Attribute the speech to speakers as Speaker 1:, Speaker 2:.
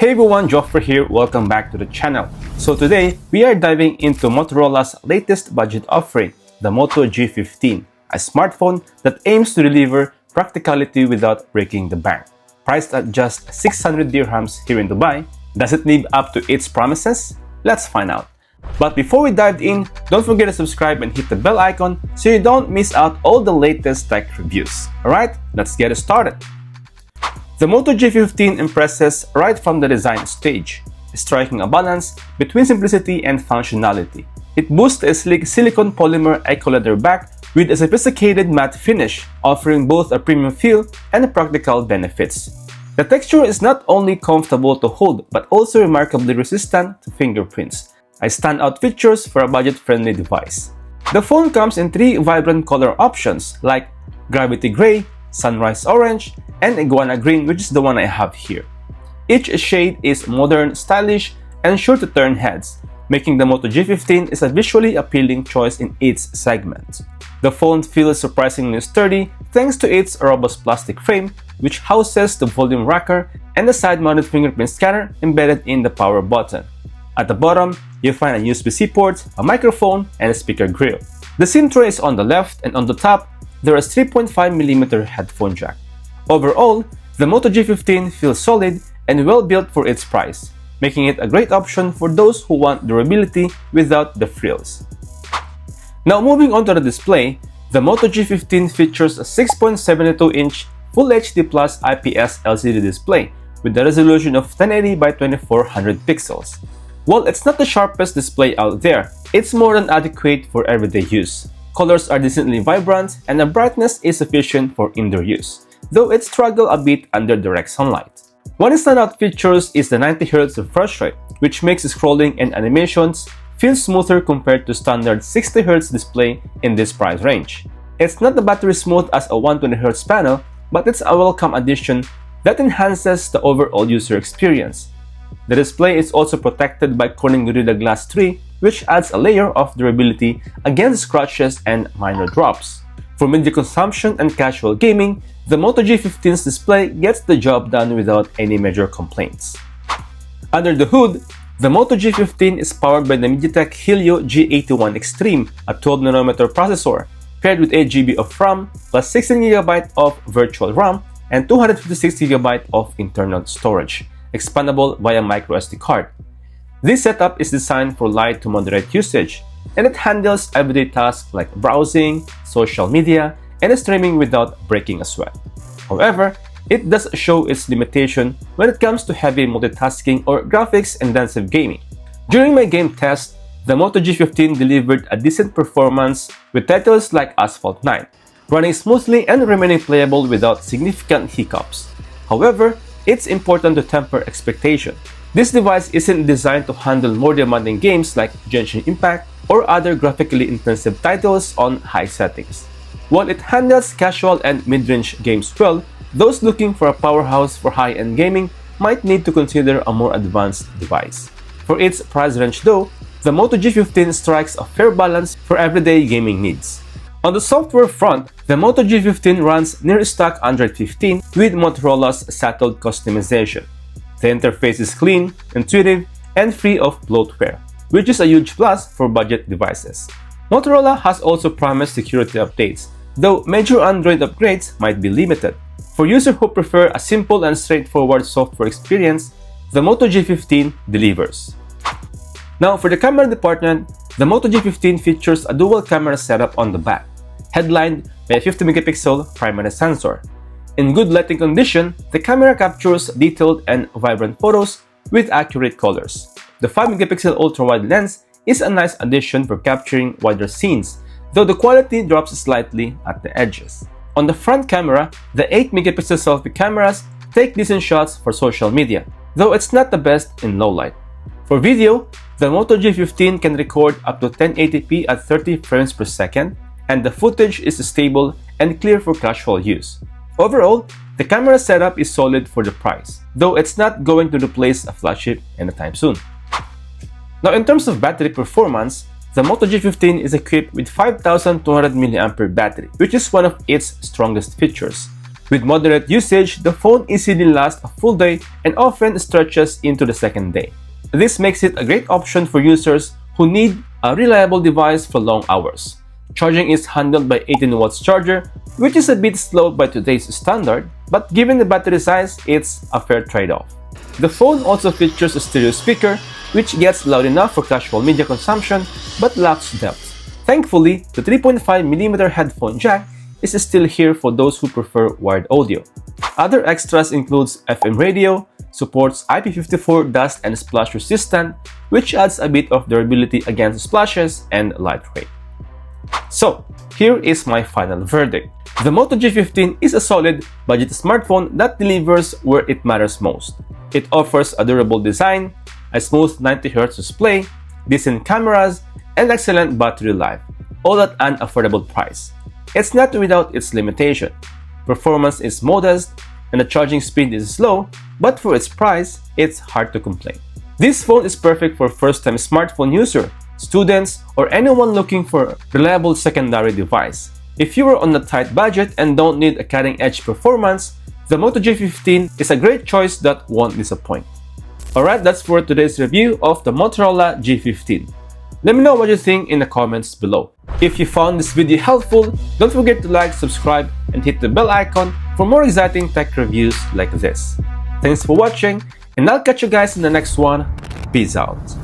Speaker 1: Hey everyone, Joffrey here, welcome back to the channel. So today, we are diving into Motorola's latest budget offering, the Moto G15, a smartphone that aims to deliver practicality without breaking the bank. Priced at just 600 dirhams here in Dubai, does it live up to its promises? Let's find out. But before we dive in, don't forget to subscribe and hit the bell icon so you don't miss out all the latest tech reviews. Alright, let's get started. The Moto G15 impresses right from the design stage, striking a balance between simplicity and functionality. It boasts a sleek silicone polymer eco-leather back with a sophisticated matte finish, offering both a premium feel and practical benefits. The texture is not only comfortable to hold but also remarkably resistant to fingerprints, a standout features for a budget-friendly device. The phone comes in three vibrant color options like Gravity Gray, Sunrise Orange, and Iguana Green, which is the one I have here. Each shade is modern, stylish, and sure to turn heads, making the Moto G15 is a visually appealing choice in its segment. The phone feels surprisingly sturdy thanks to its robust plastic frame, which houses the volume rocker and the side-mounted fingerprint scanner embedded in the power button. At the bottom, you'll find a USB-C port, a microphone, and a speaker grill. The SIM tray is on the left, and on the top, there is a 3.5mm headphone jack. Overall, the Moto G15 feels solid and well built for its price, making it a great option for those who want durability without the frills. Now moving on to the display, the Moto G15 features a 6.72-inch Full HD Plus IPS LCD display with a resolution of 1080 by 2400 pixels. While it's not the sharpest display out there, it's more than adequate for everyday use. Colors are decently vibrant and the brightness is sufficient for indoor use, though it struggles a bit under direct sunlight. One standout features is the 90Hz refresh rate, which makes scrolling and animations feel smoother compared to standard 60Hz display in this price range. It's not the battery smooth as a 120Hz panel, but it's a welcome addition that enhances the overall user experience. The display is also protected by Corning Gorilla Glass 3, which adds a layer of durability against scratches and minor drops. For media consumption and casual gaming, the Moto G15's display gets the job done without any major complaints. Under the hood, the Moto G15 is powered by the Mediatek Helio G81 Extreme, a 12nm processor, paired with 8GB of RAM plus 16GB of virtual RAM and 256GB of internal storage, expandable via microSD card. This setup is designed for light to moderate usage, and it handles everyday tasks like browsing, social media, and streaming without breaking a sweat. However, it does show its limitation when it comes to heavy multitasking or graphics-intensive gaming. During my game test, the Moto G15 delivered a decent performance with titles like Asphalt 9, running smoothly and remaining playable without significant hiccups. However, it's important to temper expectation. This device isn't designed to handle more demanding games like Genshin Impact or other graphically intensive titles on high settings. While it handles casual and mid-range games well, those looking for a powerhouse for high-end gaming might need to consider a more advanced device. For its price range though, the Moto G15 strikes a fair balance for everyday gaming needs. On the software front, the Moto G15 runs near stock Android 15 with Motorola's settled customization. The interface is clean, intuitive, and free of bloatware, which is a huge plus for budget devices. Motorola has also promised security updates, though major Android upgrades might be limited. For users who prefer a simple and straightforward software experience, the Moto G15 delivers. Now for the camera department, the Moto G15 features a dual camera setup on the back, headlined by a 50MP primary sensor. In good lighting condition, the camera captures detailed and vibrant photos with accurate colors. The 5MP ultra-wide lens is a nice addition for capturing wider scenes, though the quality drops slightly at the edges. On the front camera, the 8MP selfie cameras take decent shots for social media, though it's not the best in low light. For video, the Moto G15 can record up to 1080p at 30 frames per second, and the footage is stable and clear for casual use. Overall, the camera setup is solid for the price, though it's not going to replace a flagship anytime soon. Now in terms of battery performance, the Moto G15 is equipped with 5200 mAh battery, which is one of its strongest features. With moderate usage, the phone easily lasts a full day and often stretches into the second day. This makes it a great option for users who need a reliable device for long hours. Charging is handled by 18 watts charger, which is a bit slow by today's standard, but given the battery size, it's a fair trade-off. The phone also features a stereo speaker, which gets loud enough for casual media consumption but lacks depth. Thankfully, the 3.5mm headphone jack is still here for those who prefer wired audio. Other extras includes FM radio, supports IP54 dust and splash resistant, which adds a bit of durability against splashes, and lightweight. So, here is my final verdict. The Moto G15 is a solid budget smartphone that delivers where it matters most. It offers a durable design, a smooth 90Hz display, decent cameras, and excellent battery life, all at an affordable price. It's not without its limitation. Performance is modest, and the charging speed is slow, but for its price, it's hard to complain. This phone is perfect for first-time smartphone user, students, or anyone looking for a reliable secondary device. If you are on a tight budget and don't need a cutting-edge performance, the Moto G15 is a great choice that won't disappoint. Alright, that's for today's review of the Motorola G15. Let me know what you think in the comments below. If you found this video helpful, don't forget to like, subscribe, and hit the bell icon for more exciting tech reviews like this. Thanks for watching, and I'll catch you guys in the next one. Peace out.